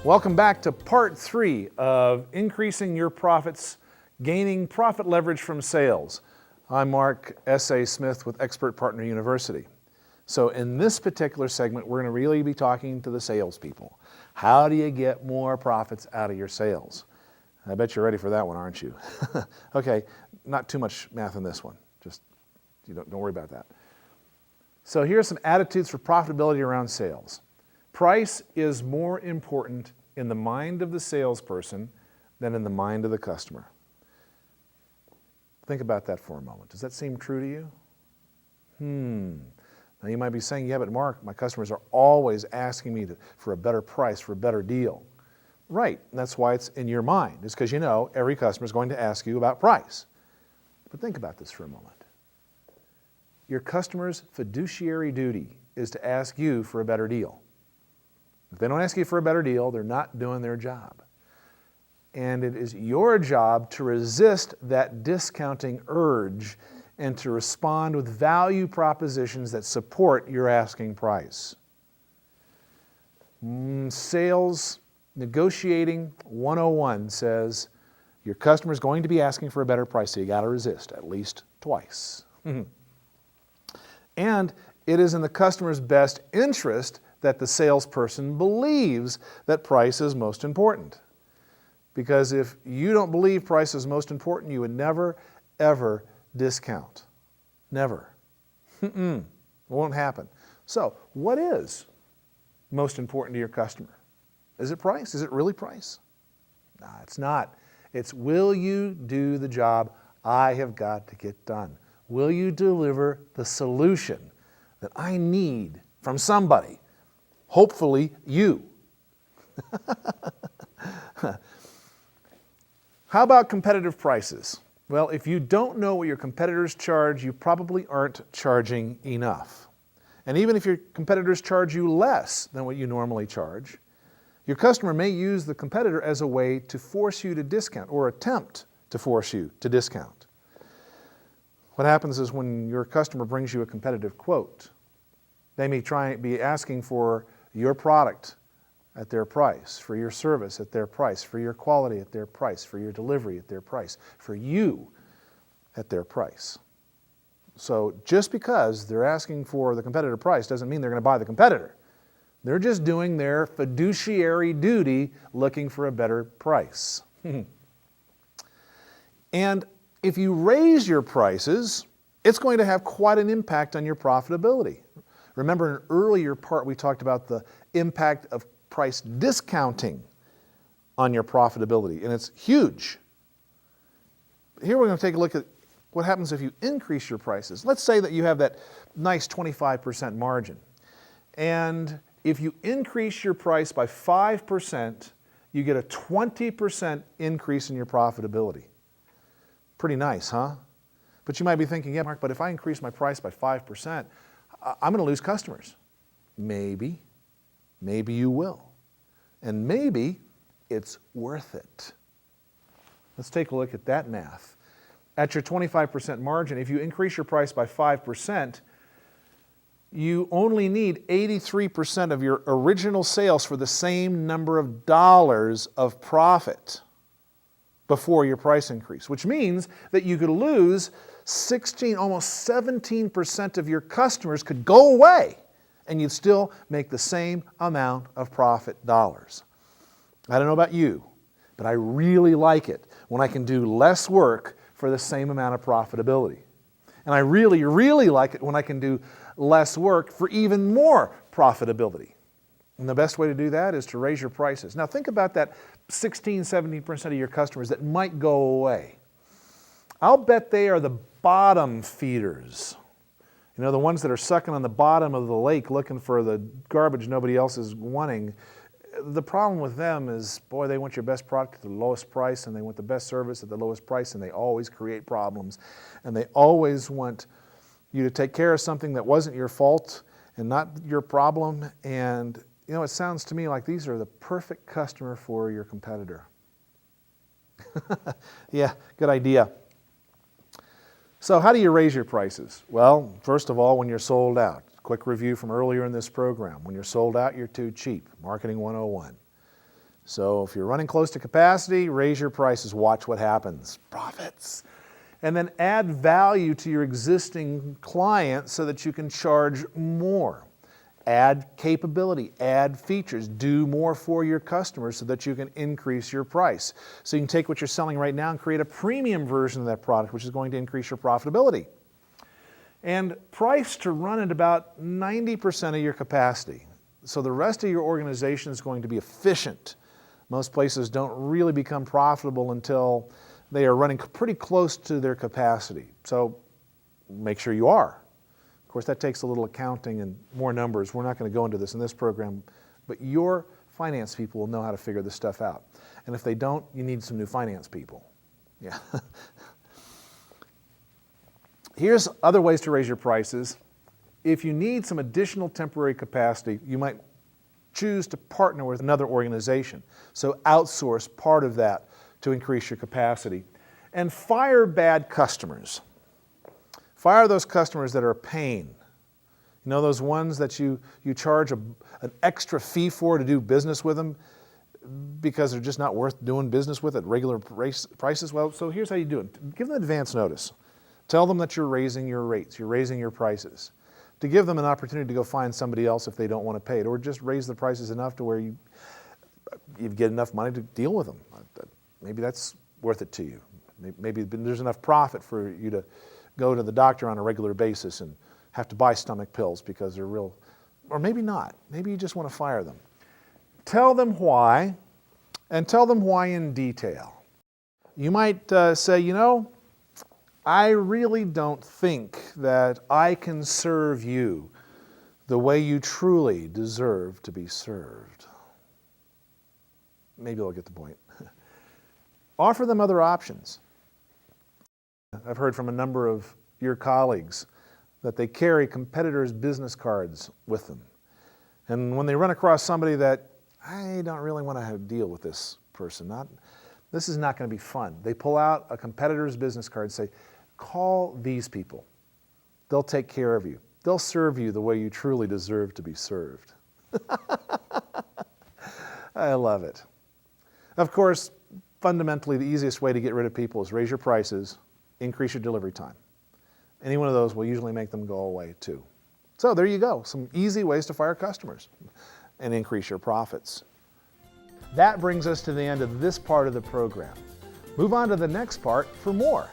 Welcome back to part 3 of increasing your profits, gaining profit leverage from sales. I'm Mark S.A. Smith with Expert Partner University. So in this particular segment, we're going to really be talking to the salespeople. How do you get more profits out of your sales? I bet you're ready for that one, aren't you? Okay, not too much math in this one. Just don't worry about that. So here's some attitudes for profitability around sales. Price is more important in the mind of the salesperson than in the mind of the customer. Think about that for a moment. Does that seem true to you? Now you might be saying, yeah, but Mark, my customers are always asking me for a better price, for a better deal. Right, and that's why it's in your mind. It's because you know every customer is going to ask you about price. But think about this for a moment. Your customer's fiduciary duty is to ask you for a better deal. If they don't ask you for a better deal, they're not doing their job. And it is your job to resist that discounting urge and to respond with value propositions that support your asking price. Sales Negotiating 101 says your customer is going to be asking for a better price, so you got to resist at least twice. And it is in the customer's best interest that the salesperson believes that price is most important. Because if you don't believe price is most important, you would never, ever discount. Never. It won't happen. So, what is most important to your customer? Is it price? Is it really price? No, it's not. It's will you do the job I have got to get done? Will you deliver the solution that I need from somebody? Hopefully you. How about competitive prices? Well, if you don't know what your competitors charge, you probably aren't charging enough. And even if your competitors charge you less than what you normally charge, your customer may use the competitor as a way to force you to discount or attempt to force you to discount. What happens is when your customer brings you a competitive quote, they may be asking for your product at their price, for your service at their price, for your quality at their price, for your delivery at their price, for you at their price. So just because they're asking for the competitive price doesn't mean they're going to buy the competitor. They're just doing their fiduciary duty looking for a better price. And if you raise your prices, it's going to have quite an impact on your profitability. Remember in an earlier part we talked about the impact of price discounting on your profitability, and it's huge. Here we're going to take a look at what happens if you increase your prices. Let's say that you have that nice 25% margin, and if you increase your price by 5%, you get a 20% increase in your profitability. Pretty nice, huh? But you might be thinking, yeah, Mark, but if I increase my price by 5%, I'm going to lose customers. Maybe. Maybe you will. And maybe it's worth it. Let's take a look at that math. At your 25% margin, if you increase your price by 5%, you only need 83% of your original sales for the same number of dollars of profit before your price increase, which means that you could lose 16, almost 17% of your customers could go away and you'd still make the same amount of profit dollars. I don't know about you, but I really like it when I can do less work for the same amount of profitability. And I really, really like it when I can do less work for even more profitability. And the best way to do that is to raise your prices. Now think about that 16, 17% of your customers that might go away. I'll bet they are the bottom feeders. You know, the ones that are sucking on the bottom of the lake looking for the garbage nobody else is wanting. The problem with them is, boy, they want your best product at the lowest price, and they want the best service at the lowest price, and they always create problems. And they always want you to take care of something that wasn't your fault and not your problem. And, you know, it sounds to me like these are the perfect customer for your competitor. Yeah, good idea. So how do you raise your prices? Well, first of all, when you're sold out. Quick review from earlier in this program. When you're sold out, you're too cheap. Marketing 101. So if you're running close to capacity, raise your prices, watch what happens. Profits. And then add value to your existing clients so that you can charge more. Add capability, add features, do more for your customers so that you can increase your price. So you can take what you're selling right now and create a premium version of that product, which is going to increase your profitability. And price to run at about 90% of your capacity. So the rest of your organization is going to be efficient. Most places don't really become profitable until they are running pretty close to their capacity. So make sure you are. Of course, that takes a little accounting and more numbers. We're not going to go into this in this program, but your finance people will know how to figure this stuff out. And if they don't, you need some new finance people. Yeah. Here's other ways to raise your prices. If you need some additional temporary capacity, you might choose to partner with another organization. So outsource part of that to increase your capacity. And fire bad customers. Fire those customers that are a pain. You know, those ones that you charge an extra fee for to do business with them because they're just not worth doing business with at regular prices? Well, so here's how you do it. Give them advance notice. Tell them that you're raising your rates, you're raising your prices. To give them an opportunity to go find somebody else if they don't want to pay it, or just raise the prices enough to where you get enough money to deal with them. Maybe that's worth it to you. Maybe there's enough profit for you to go to the doctor on a regular basis and have to buy stomach pills because they're real, or maybe not. Maybe you just want to fire them. Tell them why, and tell them why in detail. You might say, you know, I really don't think that I can serve you the way you truly deserve to be served. Maybe they'll get the point. Offer them other options. I've heard from a number of your colleagues that they carry competitors' business cards with them. And when they run across somebody that, I don't really want to deal with this person, this is not going to be fun, they pull out a competitor's business card and say, call these people. They'll take care of you. They'll serve you the way you truly deserve to be served. I love it. Of course, fundamentally, the easiest way to get rid of people is raise your prices, increase your delivery time. Any one of those will usually make them go away too. So there you go, some easy ways to fire customers and increase your profits. That brings us to the end of this part of the program. Move on to the next part for more.